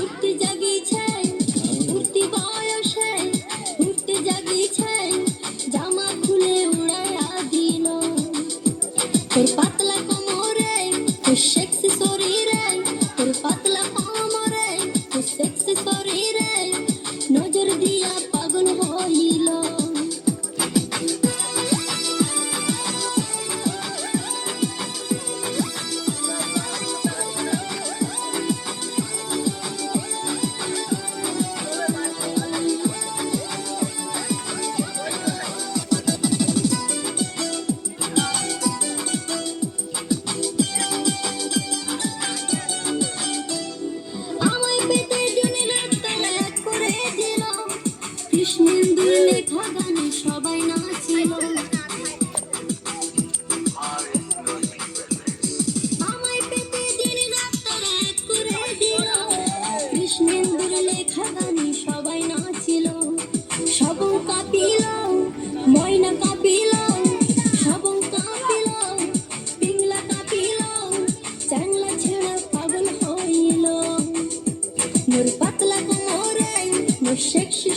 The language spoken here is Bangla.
উঠতে জাগিয়েছে, উঠতি বয়সে, উঠতে জাগিয়েছে, জামা খুলে উড়াইয়া দিল। তোর পাতলা কোমরে, তোর সেক্সি শরীরে, তোর পাতলা কোমরে, তোর সেক্সি শরীরে নজর দিয়া পাগল হইল। আমায় পেতে জেনে রাস্তায় এক করে দিল, কৃষ্ণেন্দুর লেখা গানে সবাই নাচিল। আমায় পেতে জেনে রাস্তায় এক করে দিল, কৃষ্ণেন্দুর লেখা গানে সবাই নাচিল। সবং কাঁপিল, ময়না কাঁপিল, সবং কাঁপিল, পিংলা কাঁপিল, চ্যাংলা ছেঁড়া পাগল হইল। মোর পাতলা কোমরে, মোর সেক্সি